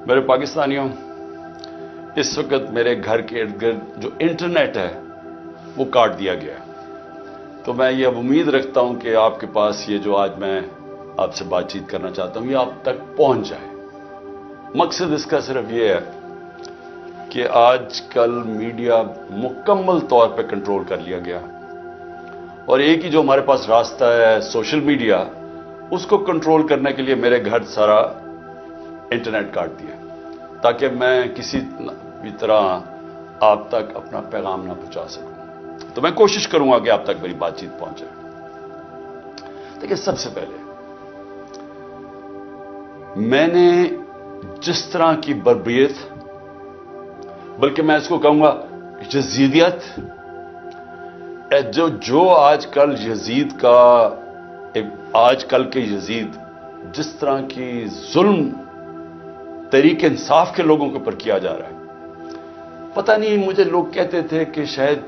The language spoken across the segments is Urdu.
میرے پاکستانیوں، اس وقت میرے گھر کے ارد گرد جو انٹرنیٹ ہے وہ کاٹ دیا گیا ہے، تو میں یہ اب امید رکھتا ہوں کہ آپ کے پاس یہ جو آج میں آپ سے بات چیت کرنا چاہتا ہوں یہ آپ تک پہنچ جائے۔ مقصد اس کا صرف یہ ہے کہ آج کل میڈیا مکمل طور پہ کنٹرول کر لیا گیا، اور ایک ہی جو ہمارے پاس راستہ ہے سوشل میڈیا، اس کو کنٹرول کرنے کے لیے میرے گھر سارا انٹرنیٹ کاٹ دیا تاکہ میں کسی بھی طرح آپ تک اپنا پیغام نہ پہنچا سکوں۔ تو میں کوشش کروں گا کہ آپ تک میری بات چیت پہنچے۔ دیکھیے، سب سے پہلے میں نے جس طرح کی بربریت، بلکہ میں اس کو کہوں گا یزیدیت، جو آج کل یزید کا، آج کل کے یزید جس طرح کی ظلم تحریک انصاف کے لوگوں کے اوپر کیا جا رہا ہے، پتہ نہیں، مجھے لوگ کہتے تھے کہ شاید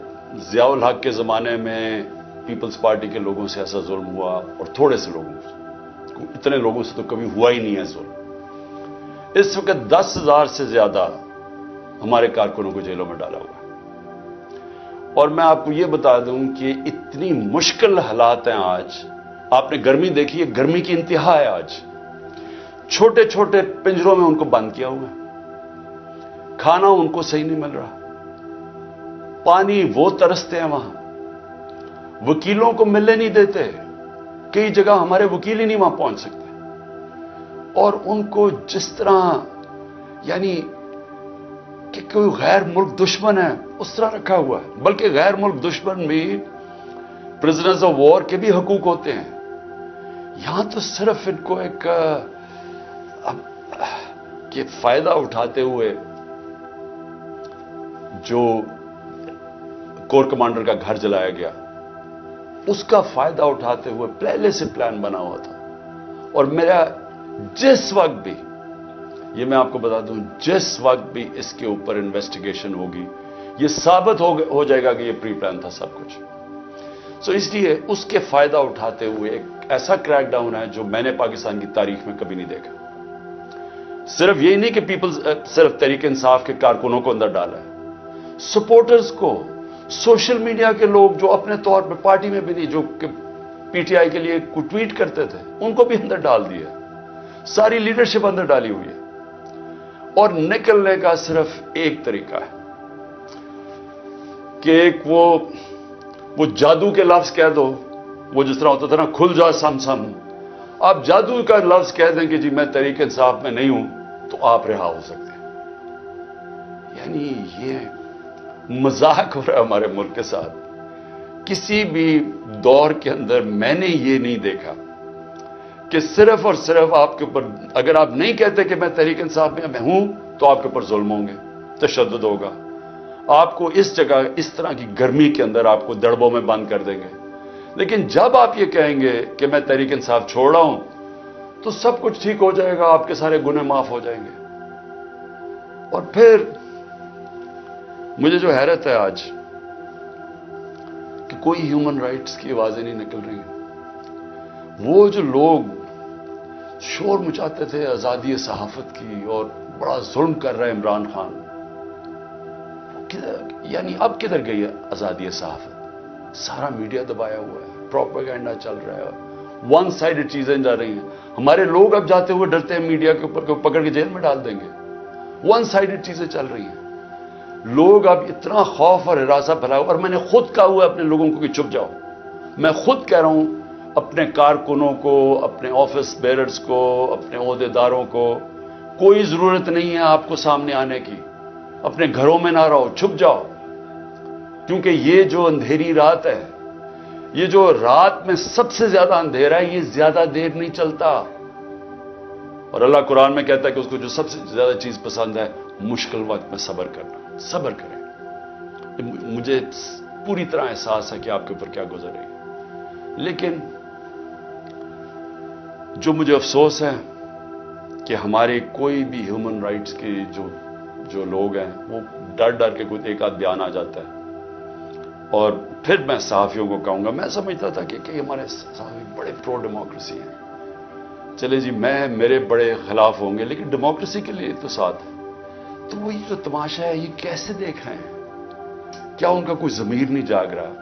ضیاء الحق کے زمانے میں پیپلز پارٹی کے لوگوں سے ایسا ظلم ہوا، اور تھوڑے سے لوگوں سے، اتنے لوگوں سے تو کبھی ہوا ہی نہیں ہے ظلم۔ اس وقت 10,000 سے زیادہ ہمارے کارکنوں کو جیلوں میں ڈالا ہوا ہے، اور میں آپ کو یہ بتا دوں کہ اتنی مشکل حالات ہیں آج۔ آپ نے گرمی دیکھی ہے، گرمی کی انتہا ہے آج، چھوٹے چھوٹے پنجروں میں ان کو بند کیا ہوا ہے، کھانا ان کو صحیح نہیں مل رہا، پانی وہ ترستے ہیں وہاں، وکیلوں کو ملنے نہیں دیتے، کئی جگہ ہمارے وکیل ہی نہیں وہاں پہنچ سکتے، اور ان کو جس طرح یعنی کہ کوئی غیر ملک دشمن ہے اس طرح رکھا ہوا ہے، بلکہ غیر ملک دشمن بھی پرزنرز آف وار کے بھی حقوق ہوتے ہیں۔ یہاں تو صرف ان کو ایک کہ فائدہ اٹھاتے ہوئے جو کور کمانڈر کا گھر جلایا گیا، اس کا فائدہ اٹھاتے ہوئے پہلے سے پلان بنا ہوا تھا، اور میرا جس وقت بھی، یہ میں آپ کو بتا دوں، جس وقت بھی اس کے اوپر انویسٹیگیشن ہوگی یہ ثابت ہو جائے گا کہ یہ پری پلان تھا سب کچھ۔ سو اس لیے اس کے فائدہ اٹھاتے ہوئے ایک ایسا کریک ڈاؤن ہے جو میں نے پاکستان کی تاریخ میں کبھی نہیں دیکھا۔ صرف یہی نہیں کہ صرف تحریک انصاف کے کارکنوں کو اندر ڈالا ہے، سپورٹرز کو، سوشل میڈیا کے لوگ جو اپنے طور پہ پارٹی میں بھی نہیں، جو کہ پی ٹی آئی کے لیے ٹویٹ کرتے تھے، ان کو بھی اندر ڈال دیا، ساری لیڈرشپ اندر ڈالی ہوئی ہے، اور نکلنے کا صرف ایک طریقہ ہے کہ ایک وہ جادو کے لفظ کہہ دو، وہ جس طرح ہوتا تھا نا، کھل جا سم سم، آپ جادو کا لفظ کہہ دیں کہ جی میں تحریک انصاف میں نہیں ہوں، تو آپ رہا ہو سکتے ہیں۔ یعنی یہ مذاق ہو رہا ہے ہمارے ملک کے ساتھ۔ کسی بھی دور کے اندر میں نے یہ نہیں دیکھا کہ صرف اور صرف آپ کے اوپر، اگر آپ نہیں کہتے کہ میں تحریک انصاف میں ہوں، تو آپ کے اوپر ظلم ہوں گے، تشدد ہوگا، آپ کو اس جگہ اس طرح کی گرمی کے اندر آپ کو دڑبوں میں بند کر دیں گے۔ لیکن جب آپ یہ کہیں گے کہ میں تحریک انصاف چھوڑ رہا ہوں، تو سب کچھ ٹھیک ہو جائے گا، آپ کے سارے گناہ معاف ہو جائیں گے۔ اور پھر مجھے جو حیرت ہے آج کہ کوئی ہیومن رائٹس کی آوازیں نہیں نکل رہی ہیں۔ وہ جو لوگ شور مچاتے تھے آزادی صحافت کی اور بڑا ظلم کر رہا ہے عمران خان، یعنی اب کدھر گئی ہے آزادی صحافت؟ سارا میڈیا دبایا ہوا ہے، پروپیگنڈا چل رہا ہے، ون سائیڈڈ چیزیں جا رہی ہیں۔ ہمارے لوگ اب جاتے ہوئے ڈرتے ہیں میڈیا کے اوپر پکڑ کے جیل میں ڈال دیں گے، ون سائیڈڈ چیزیں چل رہی ہیں۔ لوگ اب اتنا خوف اور ہراساں پھیلایا، اور میں نے خود کہا ہوا ہے اپنے لوگوں کو کہ چپ جاؤ، میں خود کہہ رہا ہوں اپنے کارکنوں کو، اپنے آفس بیررز کو، اپنے عہدیداروں کو، کوئی ضرورت نہیں ہے آپ کو سامنے آنے کی، اپنے گھروں میں نہ رہو، چھپ جاؤ، کیونکہ یہ جو اندھیری رات ہے، یہ جو رات میں سب سے زیادہ اندھیرا ہے، یہ زیادہ دیر نہیں چلتا۔ اور اللہ قرآن میں کہتا ہے کہ اس کو جو سب سے زیادہ چیز پسند ہے، مشکل وقت میں صبر کرنا، صبر کریں۔ مجھے پوری طرح احساس ہے کہ آپ کے اوپر کیا گزر رہی ہے، لیکن جو مجھے افسوس ہے کہ ہمارے کوئی بھی ہیومن رائٹس کے جو لوگ ہیں، وہ ڈر ڈر کے کوئی ایک آدھ بیان آ جاتا ہے، اور پھر میں صحافیوں کو کہوں گا، میں سمجھتا تھا کہ ہمارے صحافی بڑے پرو ڈیموکریسی ہیں، چلے جی میں میرے بڑے خلاف ہوں گے لیکن ڈیموکریسی کے لیے تو ساتھ ہے. تو وہ یہ جو تماشا ہے یہ کیسے دیکھ رہے ہیں؟ کیا ان کا کوئی ضمیر نہیں جاگ رہا؟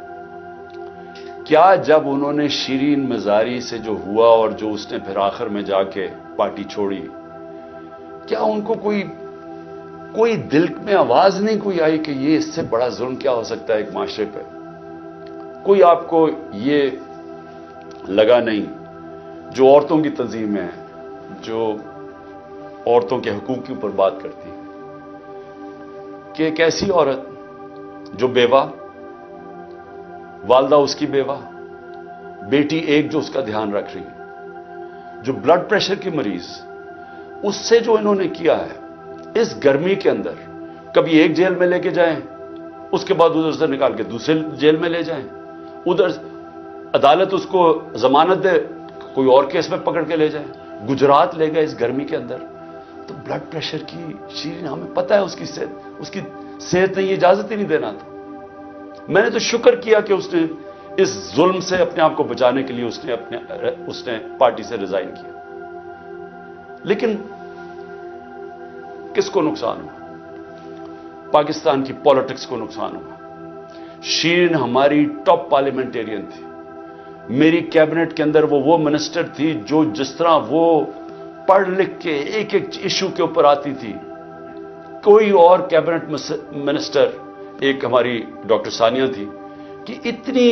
کیا جب انہوں نے شیرین مزاری سے جو ہوا اور جو اس نے پھر آخر میں جا کے پارٹی چھوڑی، کیا ان کو کوئی دل میں آواز نہیں کوئی آئی کہ یہ اس سے بڑا ظلم کیا ہو سکتا ہے ایک معاشرے پہ؟ کوئی آپ کو یہ لگا نہیں؟ جو عورتوں کی تنظیمیں ہیں جو عورتوں کے حقوق کے اوپر بات کرتی ہیں کہ ایک ایسی عورت جو بیوہ، والدہ اس کی بیوہ، بیٹی ایک جو اس کا دھیان رکھ رہی ہے، جو بلڈ پریشر کی مریض، اس سے جو انہوں نے کیا ہے اس گرمی کے اندر، کبھی ایک جیل میں لے کے جائیں، اس کے بعد ادھر سے نکال کے دوسرے جیل میں لے جائیں، ادھر عدالت اس کو ضمانت دے کوئی اور کیس میں پکڑ کے لے جائیں، گجرات لے گئے اس گرمی کے اندر. تو بلڈ پریشر کی شیرین ہمیں پتہ ہے اس کی صحت نے یہ اجازت ہی نہیں دینا تھا. میں نے تو شکر کیا کہ اس نے اس ظلم سے اپنے آپ کو بچانے کے لیے اس نے پارٹی سے ریزائن کیا. لیکن کس کو نقصان ہوا؟ پاکستان کی پالیٹکس کو نقصان ہوا. شیرین ہماری ٹاپ پارلیمنٹیرین تھی. میری کیبنٹ کے اندر وہ منسٹر تھی جو جس طرح وہ پڑھ لکھ کے ایک ایک ایشو کے اوپر آتی تھی، کوئی اور کیبنٹ منسٹر، ایک ہماری ڈاکٹر ثانیہ تھی کہ اتنی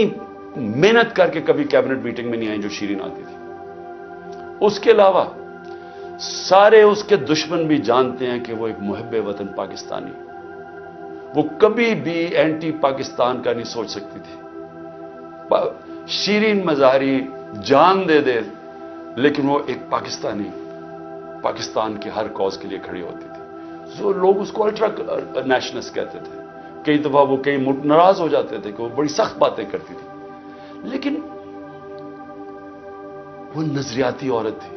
محنت کر کے کبھی کیبنٹ میٹنگ میں نہیں آئی جو شیرین آتی تھی. اس کے علاوہ سارے اس کے دشمن بھی جانتے ہیں کہ وہ ایک محب وطن پاکستانی، وہ کبھی بھی اینٹی پاکستان کا نہیں سوچ سکتی تھی. شیرین مزاری جان دے دے لیکن وہ ایک پاکستان کے ہر کاز کے لیے کھڑی ہوتی تھی. جو لوگ اس کو الٹرا نیشنلسٹ کہتے تھے، کئی دفعہ وہ کئی ناراض ہو جاتے تھے کہ وہ بڑی سخت باتیں کرتی تھی، لیکن وہ نظریاتی عورت تھی.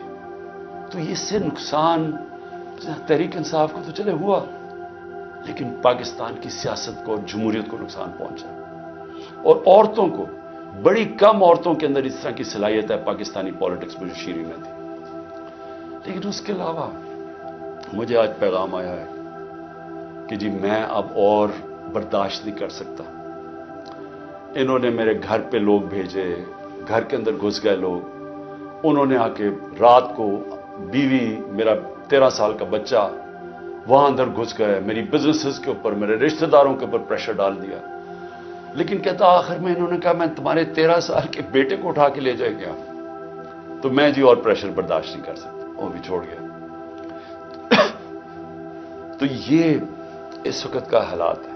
تو اس سے نقصان تحریک انصاف کو تو چلے ہوا، لیکن پاکستان کی سیاست کو اور جمہوریت کو نقصان پہنچا. اور عورتوں کو، بڑی کم عورتوں کے اندر اس طرح کی صلاحیت ہے پاکستانی پالیٹکس میں جو شیرین میں تھی. لیکن اس کے علاوہ مجھے آج پیغام آیا ہے کہ جی میں اب اور برداشت نہیں کر سکتا. انہوں نے میرے گھر پہ لوگ بھیجے، گھر کے اندر گھس گئے لوگ. انہوں نے آ کے رات کو بیوی، میرا 13 سال کا بچہ وہاں اندر گھس گئے، میری بزنسز کے اوپر، میرے رشتہ داروں کے اوپر پریشر ڈال دیا. لیکن کہتا آخر میں انہوں نے کہا میں تمہارے 13 سال کے بیٹے کو اٹھا کے لے جائے گیا. تو میں جی اور پریشر برداشت نہیں کر سکتا، وہ بھی چھوڑ گیا. تو یہ اس وقت کا حالات ہے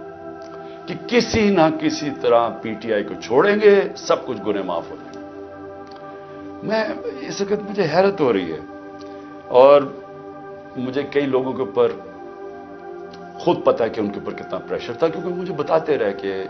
کہ کسی نہ کسی طرح پی ٹی آئی کو چھوڑیں گے، سب کچھ گناہ معاف ہو جائیں گے. میں اس وقت مجھے حیرت ہو رہی ہے، اور مجھے کئی لوگوں کے اوپر خود پتا ہے کہ ان کے اوپر کتنا پریشر تھا، کیونکہ مجھے بتاتے رہے کہ